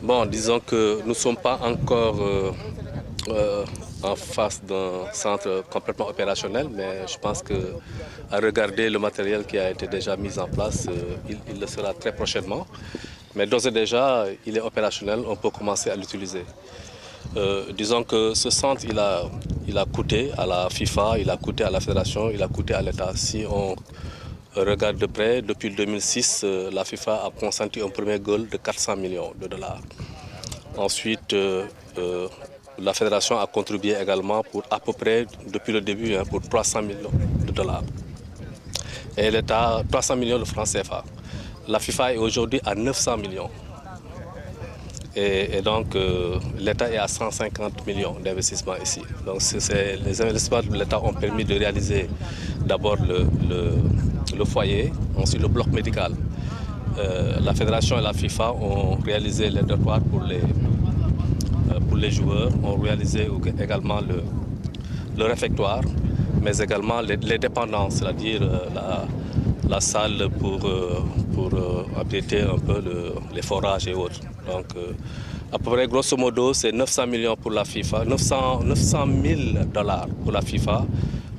Bon, disons que nous ne sommes pas encore en face d'un centre complètement opérationnel, mais je pense que à regarder le matériel qui a été déjà mis en place, il le sera très prochainement. Mais d'ores et déjà, il est opérationnel, on peut commencer à l'utiliser. Disons que ce centre, il a coûté à la FIFA, il a coûté à la fédération, il a coûté à l'État. Si on regarde de près, depuis 2006, la FIFA a consenti un premier goal de 400 millions de dollars. Ensuite, la fédération a contribué également pour à peu près, depuis le début, pour 300 millions de dollars. Et l'État, 300 millions de francs CFA. La FIFA est aujourd'hui à 900 millions. Et donc, l'État est à 150 millions d'investissements ici. Donc, les investissements de l'État ont permis de réaliser d'abord le foyer, ensuite le bloc médical. La fédération et la FIFA ont réalisé les dortoirs pour les joueurs, ont réalisé également le réfectoire, mais également les dépendances, c'est-à-dire la salle pour abriter un peu les forages et autres. Donc, à peu près, grosso modo, c'est 900 millions pour la FIFA, 900 000 dollars pour la FIFA,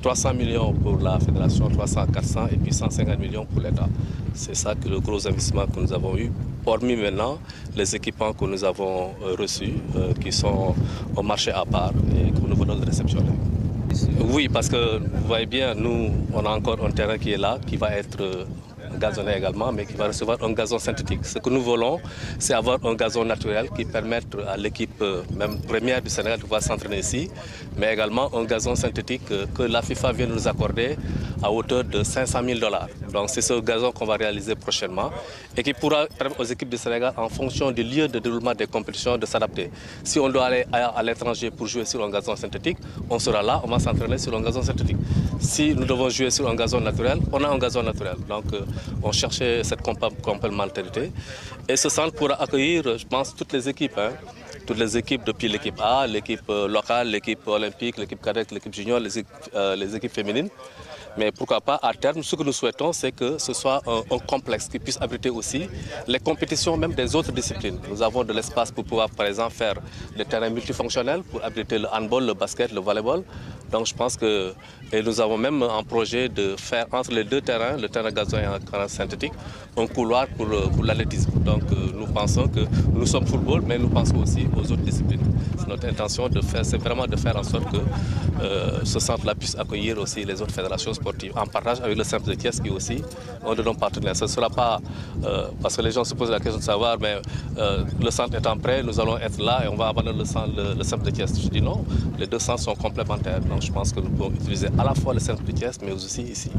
300 millions pour la fédération, 300, 400 et puis 150 millions pour l'État. C'est ça que le gros investissement que nous avons eu, hormis maintenant les équipements que nous avons reçus, qui sont au marché à part et que nous venons de réceptionner. Oui, parce que vous voyez bien, nous, on a encore un terrain qui est là, qui va être gazonné également, mais qui va recevoir un gazon synthétique. Ce que nous voulons, c'est avoir un gazon naturel qui permette à l'équipe même première du Sénégal de pouvoir s'entraîner ici, mais également un gazon synthétique que la FIFA vient de nous accorder à hauteur de 500 000 dollars. Donc c'est ce gazon qu'on va réaliser prochainement et qui pourra permettre aux équipes du Sénégal, en fonction du lieu de déroulement des compétitions, de s'adapter. Si on doit aller à l'étranger pour jouer sur un gazon synthétique, on sera là, on va s'entraîner sur un gazon synthétique. Si nous devons jouer sur un gazon naturel, on a un gazon naturel. Donc on cherchait cette complémentarité. Et ce centre pourra accueillir, je pense, toutes les équipes. Toutes les équipes, depuis l'équipe A, l'équipe locale, l'équipe olympique, l'équipe cadette, l'équipe junior, les équipes féminines. Mais pourquoi pas, à terme, ce que nous souhaitons, c'est que ce soit un complexe qui puisse abriter aussi les compétitions même des autres disciplines. Nous avons de l'espace pour pouvoir, par exemple, faire des terrains multifonctionnels pour abriter le handball, le basket, le volleyball. Donc je pense que, et nous avons même un projet de faire entre les deux terrains, le terrain gazon et un terrain synthétique, un couloir pour l'athlétisme. Donc nous pensons que nous sommes football, mais nous pensons aussi aux autres disciplines. C'est notre intention de faire, c'est vraiment de faire en sorte que ce centre-là puisse accueillir aussi les autres fédérations sportives, en partage avec le centre de Thiès qui est aussi un de nos partenaires. Ce ne sera pas, parce que les gens se posent la question de savoir, mais le centre étant prêt, nous allons être là et on va abandonner le centre de Thiès. Je dis non, les deux centres sont complémentaires. Donc je pense que nous pouvons utiliser à la fois le centre de Thiès, mais aussi ici.